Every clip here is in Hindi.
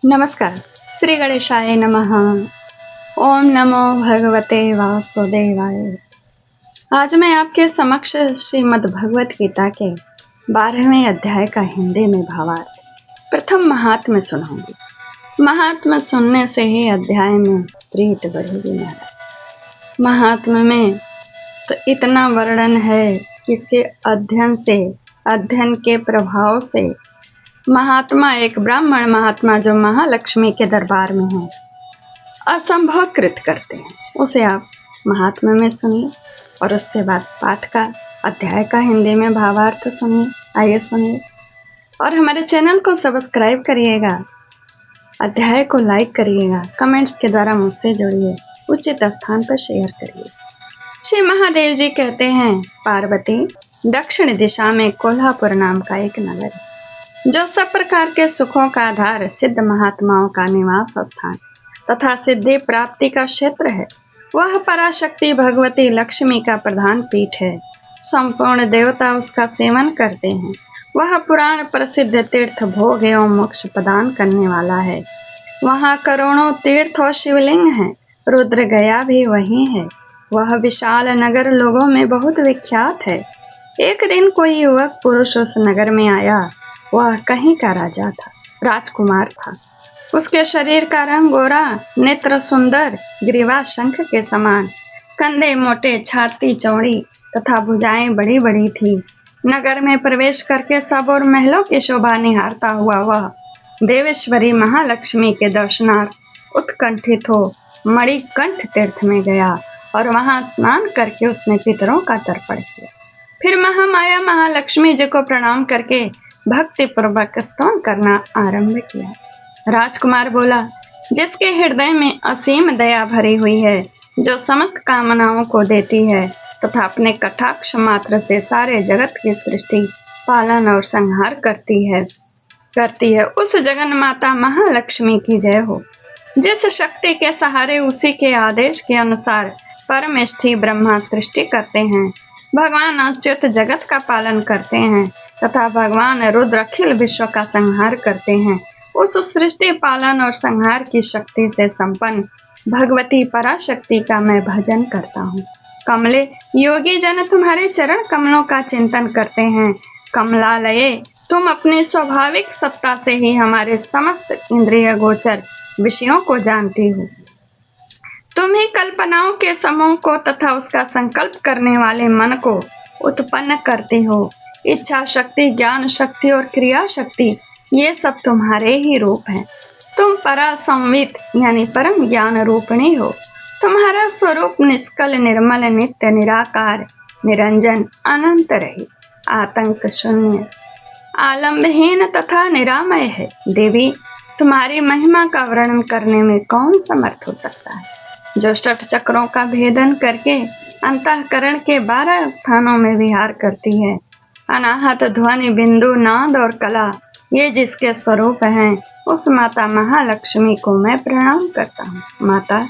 नमस्कार। श्री गणेशाय नमः। ओम नमो भगवते वासुदेवाय। आज मैं आपके समक्ष श्रीमद् भगवत गीता के 12वें अध्याय का हिंदी में भावार्थ प्रथम महात्म्य सुनाऊंगी। महात्म्य सुनने से ही अध्याय में प्रीत बढ़ेगी महाराज। महात्म्य में तो इतना वर्णन है कि इसके अध्ययन के प्रभाव से महात्मा, एक ब्राह्मण महात्मा जो महालक्ष्मी के दरबार में है, असंभव कृत करते हैं। उसे आप महात्मा में सुनिए और उसके बाद पाठ का अध्याय का हिंदी में भावार्थ सुनिए। आइए सुनिए और हमारे चैनल को सब्सक्राइब करिएगा, अध्याय को लाइक करिएगा, कमेंट्स के द्वारा मुझसे जुड़िए, उचित स्थान पर शेयर करिए। श्री महादेव जी कहते हैं, पार्वती, दक्षिण दिशा में कोल्हापुर नाम का एक नगर है जो सब प्रकार के सुखों का आधार, सिद्ध महात्माओं का निवास स्थान तथा सिद्धि प्राप्ति का क्षेत्र है। वह पराशक्ति भगवती लक्ष्मी का प्रधान पीठ है। संपूर्ण देवता उसका सेवन करते हैं। वह पुराण प्रसिद्ध तीर्थ भोग एवं मोक्ष प्रदान करने वाला है। वहाँ करोड़ों तीर्थ और शिवलिंग हैं। रुद्र गया भी वही है। वह विशाल नगर लोगों में बहुत विख्यात है। एक दिन कोई युवक पुरुष उस नगर में आया। वह कहीं का राजा था, राजकुमार था। उसके शरीर का रंग गोरा, नेत्र सुंदर, ग्रीवा शंख के समान, कंधे मोटे, छाती चौड़ी तथा भुजाएं बड़ी बड़ी थी। नगर में प्रवेश करके सब और महलों की शोभा निहारता हुआ वह देवेश्वरी महालक्ष्मी के दर्शनार्थ उत्कंठित हो मणिकंठ तीर्थ में गया और वहां स्नान करके उसने पितरों का तर्पण किया। फिर महामाया महालक्ष्मी जी को प्रणाम करके भक्ति पूर्वक स्तवन करना आरंभ किया। राजकुमार बोला, जिसके हृदय में असीम दया भरी हुई है, जो समस्त कामनाओं को देती है तथा अपने कटाक्ष मात्र से सारे जगत की सृष्टि, पालन और संहार करती है, उस जगन माता महालक्ष्मी की जय हो। जिस शक्ति के सहारे उसी के आदेश के अनुसार परमेष्ठी ब्रह्मा सृष्टि करते हैं, भगवान अच्युत जगत का पालन करते हैं तथा भगवान रुद्र अखिल विश्व का संहार करते हैं, उस सृष्टि, पालन और संहार की शक्ति से संपन्न भगवती पराशक्ति का मैं भजन करता हूँ। कमले, योगी जन तुम्हारे चरण कमलों का चिंतन करते हैं। कमलालये, तुम अपनी स्वाभाविक सत्ता से ही हमारे समस्त इंद्रिय गोचर विषयों को जानती हो। तुम ही कल्पनाओं के समूह को तथा उसका संकल्प करने वाले मन को उत्पन्न करती हो। इच्छा शक्ति, ज्ञान शक्ति और क्रिया शक्ति, ये सब तुम्हारे ही रूप हैं। तुम परा संवित यानी परम ज्ञान रूपिणी हो। तुम्हारा स्वरूप निष्कल, निर्मल, नित्य, निराकार, निरंजन, अनंत रहित, आतंक शून्य, आलंबहीन तथा निरामय है। देवी, तुम्हारी महिमा का वर्णन करने में कौन समर्थ हो सकता है, जो षट चक्रों का भेदन करके अंतःकरण के 12 स्थानों में विहार करती है। अनाहत ध्वनि, बिंदु, नाद और कला, ये जिसके स्वरूप हैं, उस माता महालक्ष्मी को मैं प्रणाम करता हूँ। माता,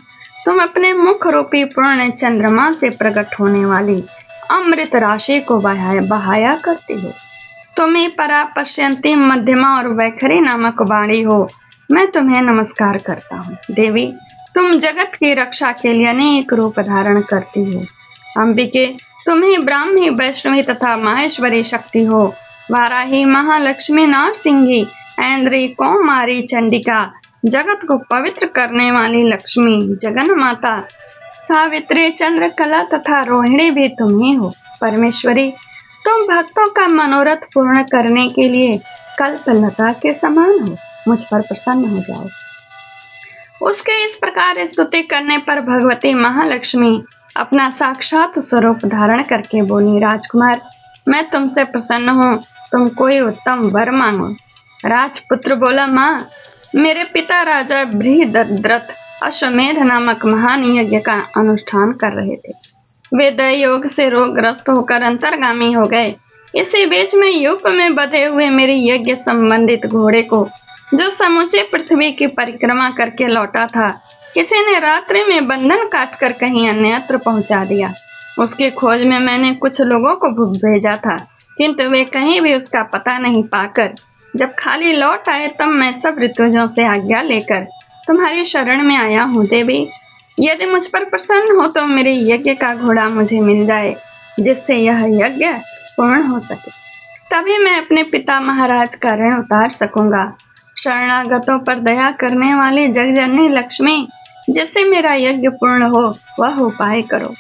तुम अपने मुख रूपी पूर्ण चंद्रमा से प्रकट होने वाली अमृत राशि को बहाया करती हो। तुम ही परा, पश्यंती, मध्यमा और वैखरी नामक वाणी हो। मैं तुम्हें नमस्कार करता हूँ। देवी, तुम जगत की रक्षा के लिए अनेक रूप धारण करती हो। अंबिके, तुम ही ब्राह्मी, वैष्णवी तथा माहेश्वरी शक्ति हो। वाराही, महालक्ष्मी, नारसिंही, ऐन्द्री, कौमारी, चंडिका, जगत को पवित्र करने वाली लक्ष्मी, जगन माता, सावित्री, चंद्रकला तथा रोहिणी भी तुम ही हो। परमेश्वरी, तुम भक्तों का मनोरथ पूर्ण करने के लिए कल्पलता के समान हो। मुझ पर प्रसन्न हो जाओ। उसके इस प्रकार स्तुति करने पर भगवती महालक्ष्मी अपना साक्षात स्वरूप धारण करके बोली, राजकुमार, मैं तुमसे प्रसन्न हूँ। तुम कोई उत्तम वर मांगो। राजपुत्र बोला, माँ, मेरे पिता राजा बृहद्रथ अश्वमेध नामक महान यज्ञ का अनुष्ठान कर रहे थे। वे दय योग से रोगग्रस्त होकर अंतर्गामी हो गए। इसी बीच में यूप में बंधे हुए मेरे यज्ञ संबंधित घोड़े को, जो समूचे पृथ्वी की परिक्रमा करके लौटा था, किसी ने रात्रि में बंधन काटकर कहीं अन्यत्र पहुंचा दिया। उसकी खोज में मैंने कुछ लोगों को भेजा था, किंतु वे कहीं भी उसका पता नहीं पाकर जब खाली लौट आए तब मैं सब ऋतुजों से आज्ञा लेकर तुम्हारी शरण में आया हूँ देवी। यदि मुझ पर प्रसन्न हो तो मेरे यज्ञ का घोड़ा मुझे मिल जाए, जिससे यह यज्ञ पूर्ण हो सके। तभी मैं अपने पिता महाराज का ऋण उतार सकूंगा। शरणागतों पर दया करने वाली जगजननी लक्ष्मी, जिससे मेरा यज्ञ पूर्ण हो, वह उपाय करो।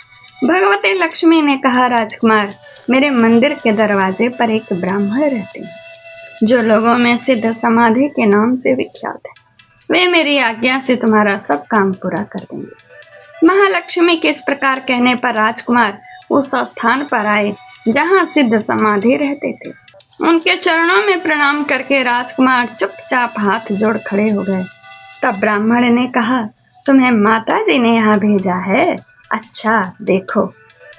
भगवती लक्ष्मी ने कहा, राजकुमार, मेरे मंदिर के दरवाजे पर एक ब्राह्मण रहते हैं, जो लोगों में सिद्ध समाधि के नाम से विख्यात है। वे मेरी आज्ञा से तुम्हारा सब काम पूरा कर देंगे। महालक्ष्मी के इस प्रकार कहने पर राजकुमार उस स्थान पर आए जहां सिद्ध समाधि रहते थे। उनके चरणों में प्रणाम करके राजकुमार चुपचाप हाथ जोड़ खड़े हो गए। तब ब्राह्मण ने कहा, तुम्हें माता जी ने यहाँ भेजा है? अच्छा, देखो,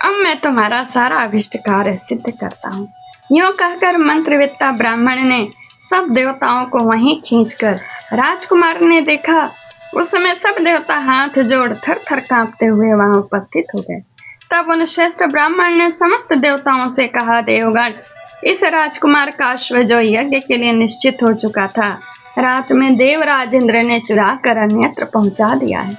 अब मैं तुम्हारा सारा अभिष्ट कार्य सिद्ध करता हूँ। यूं कहकर मंत्रवेत्ता ब्राह्मण ने सब देवताओं को वहीं खींचकर राजकुमार ने देखा। उस समय सब देवता हाथ जोड़ थर थर कांपते हुए वहां उपस्थित हो गए। तब उन श्रेष्ठ ब्राह्मण ने समस्त देवताओं से कहा, देवगण, इस राजकुमार का अश्व जो यज्ञ के लिए निश्चित हो चुका था, रात में देवराज इंद्र ने चुरा कर अन्यत्र पहुंचा दिया है।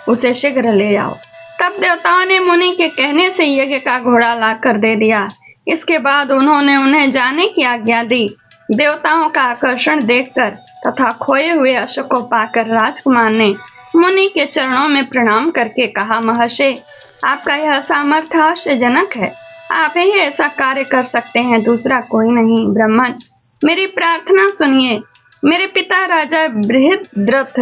उसे शीघ्र ले आओ। तब देवताओं ने मुनि के कहने से यज्ञ का घोड़ा ला कर दे दिया। इसके बाद उन्होंने उन्हें जाने की आज्ञा दी। देवताओं का आकर्षण देखकर तथा खोए हुए अश्व को पाकर राजकुमार ने मुनि के चरणों में प्रणाम करके कहा, महर्षि, आपका यह सामर्थ्य आश्चर्यजनक है। आप ही ऐसा कार्य कर सकते हैं, दूसरा कोई नहीं। ब्राह्मण, मेरी प्रार्थना सुनिए। मेरे पिता राजा बृहद्रथ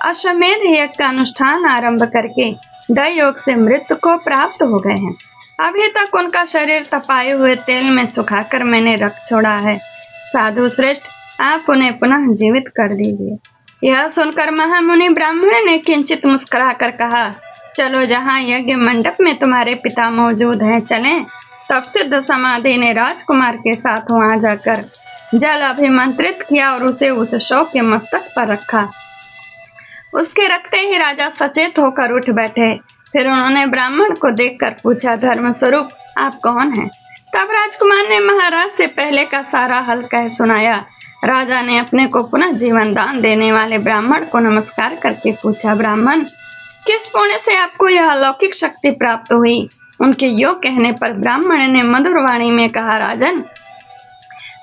अश्वमेध यज्ञ का अनुष्ठान आरंभ करके दयोग से मृत्यु को प्राप्त हो गए हैं। अभी तक उनका शरीर तपाए हुए तेल में सुखाकर मैंने रख छोड़ा है। साधु श्रेष्ठ, आप उन्हें पुनः जीवित कर दीजिए। यह सुनकर महामुनि ब्राह्मण ने किंचित मुस्कुरा कर कहा, चलो, जहाँ यज्ञ मंडप में तुम्हारे पिता मौजूद हैं, चलें। तब सिद्ध समाधि ने राजकुमार के साथ वहां जाकर जल अभिमंत्रित किया और उसे उस शव के मस्तक पर रखा। उसके रखते ही राजा सचेत होकर उठ बैठे। फिर उन्होंने ब्राह्मण को देखकर पूछा, धर्म स्वरूप, आप कौन हैं? तब राजकुमार ने महाराज से पहले का सारा हल कह सुनाया। राजा ने अपने को पुनः जीवन दान देने वाले ब्राह्मण को नमस्कार करके पूछा, ब्राह्मण, किस पुण्य से आपको यह अलौकिक शक्ति प्राप्त हुई? उनके योग कहने पर ब्राह्मण ने मधुर वाणी में कहा, राजन,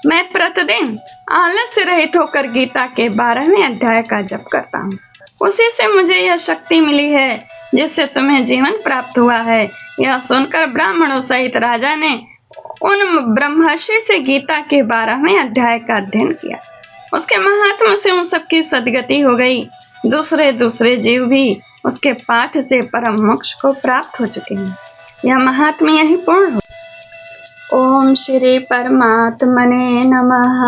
मैं प्रतिदिन आलस्य रहित होकर गीता के 12वें अध्याय का जप करता हूँ। उसी से मुझे यह शक्ति मिली है जिससे तुम्हें जीवन प्राप्त हुआ है। यह सुनकर ब्राह्मणों सहित राजा ने उन ब्रह्मर्षि से गीता के 12वें अध्याय का अध्ययन किया। उसके महात्मा से उन सबकी सद्गति हो गई। दूसरे जीव भी उसके पाठ से परम मोक्ष को प्राप्त हो चुके हैं। यह महात्म्य यही पूर्ण हो। ओम श्री परमात्मने नमः।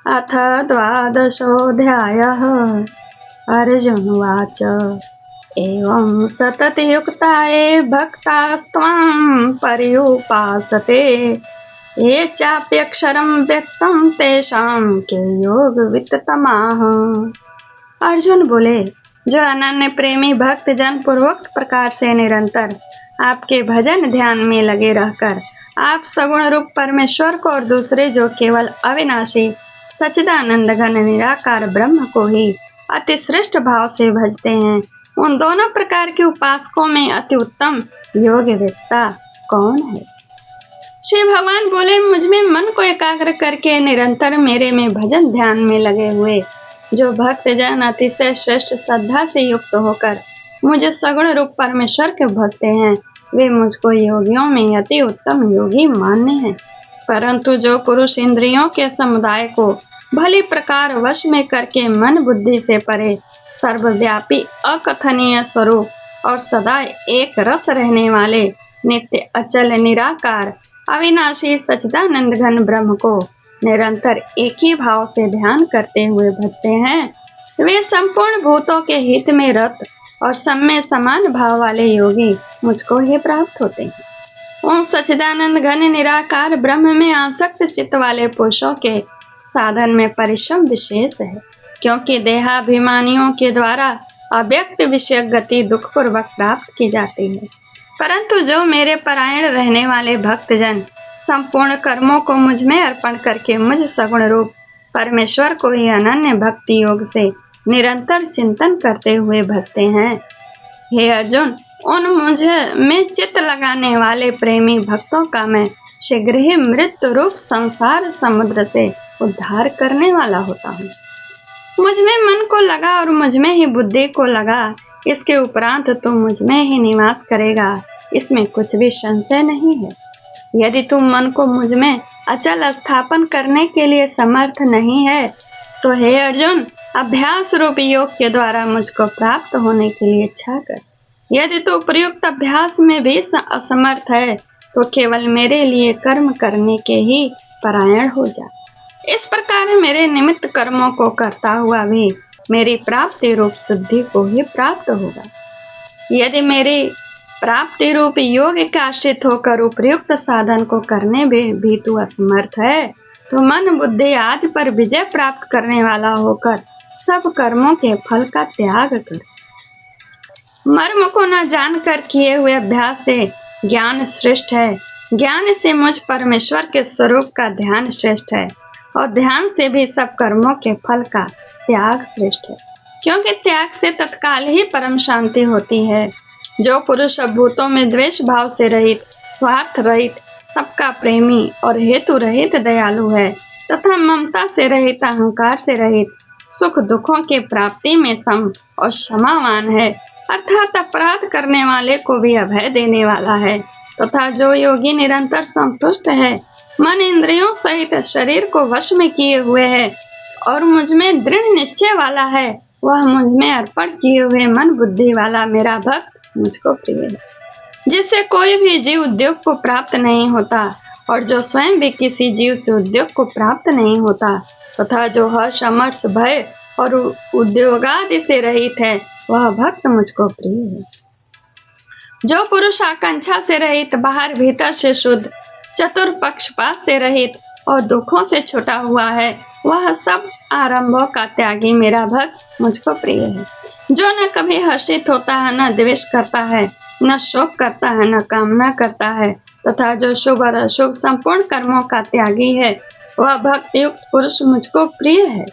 अथ 12ोऽध्यायः। अर्जुनवाच एवं सततयुक्ताये भक्तास्त्वां पर्युपासते ये चाप्यक्षरं व्यक्तं तेषां के योगवित्तमाः। अर्जुन बोले, जो अनन्य प्रेमी भक्त जन पूर्वोक्त प्रकार से निरंतर आपके भजन ध्यान में लगे रहकर आप सगुण रूप परमेश्वर को और दूसरे जो केवल अविनाशी सच्चिदानंद घन निराकार ब्रह्म को ही अति श्रेष्ठ भाव से भजते हैं, उन दोनों प्रकार के उपासकों में अति उत्तम योगवेत्ता कौन है? श्री भगवान बोले, मुझ में मन को एकाग्र करके निरंतर मेरे में भजन ध्यान में लगे हुए जो भक्त जन अतिशय श्रेष्ठ श्रद्धा से युक्त होकर मुझे सगुण रूप परमेश्वर के भजते हैं, वे मुझको योगियों में अति उत्तम योगी मान्य हैं। परंतु जो पुरुष इंद्रियों के समुदाय को भली प्रकार वश में करके मन बुद्धि से परे सर्वव्यापी अकथनीय स्वरूप और सदा एक रस रहने वाले नित्य अचल निराकार अविनाशी सच्चिदानंद घन ब्रह्म को निरंतर एक ही भाव से ध्यान करते हुए भजते हैं, वे संपूर्ण भूतों के हित में रत और सब में समान भाव वाले योगी मुझको ही प्राप्त होते हैं। उन सच्चिदानंद घन निराकार ब्रह्म में आसक्त चित्त वाले पुरुषों के साधन में परिश्रम विशेष है, क्योंकि देहाभिमानियों के द्वारा अव्यक्त विषय गति दुख पूर्वक प्राप्त की जाती है। परंतु जो मेरे परायण रहने वाले भक्तजन संपूर्ण कर्मों को मुझ में अर्पण करके मुझ सगुण रूप परमेश्वर को ही अनन्य भक्ति योग से निरंतर चिंतन करते हुए भजते हैं। हे अर्जुन, उन मुझे में चित्त लगाने वाले प्रेमी भक्तों का मैं शीघ्र ही मृत्यु रूप संसार समुद्र से उद्धार करने वाला होता हूँ। मुझ में मन को लगा और मुझ में ही बुद्धि को लगा, इसके उपरांत तू मुझ में ही निवास करेगा, इसमें कुछ भी संशय नहीं है। यदि तुम मन को मुझ में अचल स्थापन करने के लिए समर्थ नहीं है तो हे अर्जुन, अभ्यास रूपी योग के द्वारा मुझको प्राप्त होने के लिए इच्छा कर। यदि तू प्रयुक्त अभ्यास में भी असमर्थ है तो केवल मेरे लिए कर्म करने के ही परायण हो जा। इस प्रकार मेरे निमित्त कर्मों को करता हुआ भी मेरी प्राप्ति रूप सिद्धि को ही प्राप्त होगा। यदि मेरी प्राप्ति रूप योग के आश्रित होकर उपयुक्त साधन को करने में भी तू असमर्थ है तो मन बुद्धि आदि पर विजय प्राप्त करने वाला होकर सब कर्मों के फल का त्याग कर। मर्म को न जानकर किए हुए अभ्यास से ज्ञान श्रेष्ठ है, ज्ञान से मुझ परमेश्वर के स्वरूप का ध्यान श्रेष्ठ है और ध्यान से भी सब कर्मों के फल का त्याग श्रेष्ठ है, क्योंकि त्याग से तत्काल ही परम शांति होती है। जो पुरुष भूतों में द्वेष भाव से रहित, स्वार्थ रहित, सबका प्रेमी और हेतु रहित दयालु है तथा ममता से रहित, अहंकार से रहित, सुख दुखों के प्राप्ति में सम और क्षमावान है, अर्थात अपराध करने वाले को भी अभय देने वाला है, तथा जो योगी निरंतर संतुष्ट है, मन इंद्रियों सहित शरीर को वश में किए हुए है और मुझ में दृढ़ निश्चय वाला है, वह मुझ में अर्पण किए हुए मन बुद्धि वाला मेरा भक्त मुझको प्रिय है, जिससे कोई भी जीव उद्योग को प्राप्त नहीं होता और जो स्वयं भी किसी जीव से उद्योग को प्राप्त नहीं होता, तथा जो हर्ष, अमर्ष, भय और उद्योगादि से रहित है, वह भक्त मुझको प्रिय है। जो पुरुष आकांक्षा से रहित, बाहर भीतर से शुद्ध, चतुर, पक्षपात से रहित और दुखों से छुटा हुआ है, वह सब आरंभों का त्यागी मेरा भक्त मुझको प्रिय है। जो न कभी हर्षित होता है, न द्वेष करता है, न शोक करता है, न कामना करता है, तथा जो शुभ और अशुभ संपूर्ण कर्मों का त्यागी है, वह भक्ति युक्त पुरुष मुझको प्रिय है।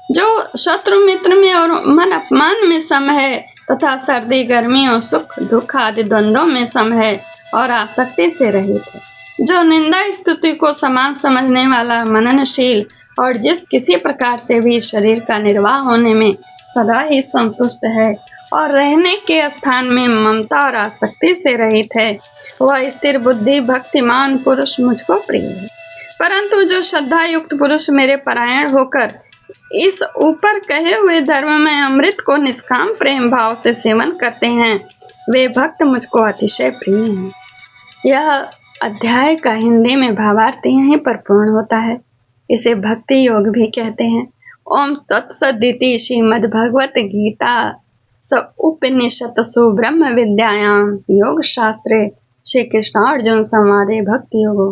जो शत्रु मित्र में और मन अपमान में सम है तथा सर्दी गर्मी और सुख दुख आदि द्वंद्वों में सम है और आसक्ति से रहित है। जो निंदा स्तुति को समान समझने वाला, मननशील और जिस किसी प्रकार से भी शरीर का निर्वाह होने में सदा ही संतुष्ट है और रहने के स्थान में ममता और आसक्ति से रहित है, वह स्थिर बुद्धि भक्तिमान पुरुष मुझको प्रिय है। परंतु जो श्रद्धा युक्त पुरुष मेरे परायण होकर इस ऊपर कहे हुए धर्म में अमृत को निष्काम प्रेम भाव से सेवन करते हैं, वे भक्त मुझको अतिशय प्रिय हैं। यह अध्याय का हिंदी में भावार्थ यहीं पर पूर्ण होता है। इसे भक्ति योग भी कहते हैं। ओम तत्सदिति श्रीमद् भगवत गीता स उपनिषत्सु ब्रह्म विद्यायां योग शास्त्रे श्री कृष्णार्जुन संवादे भक्ति योगो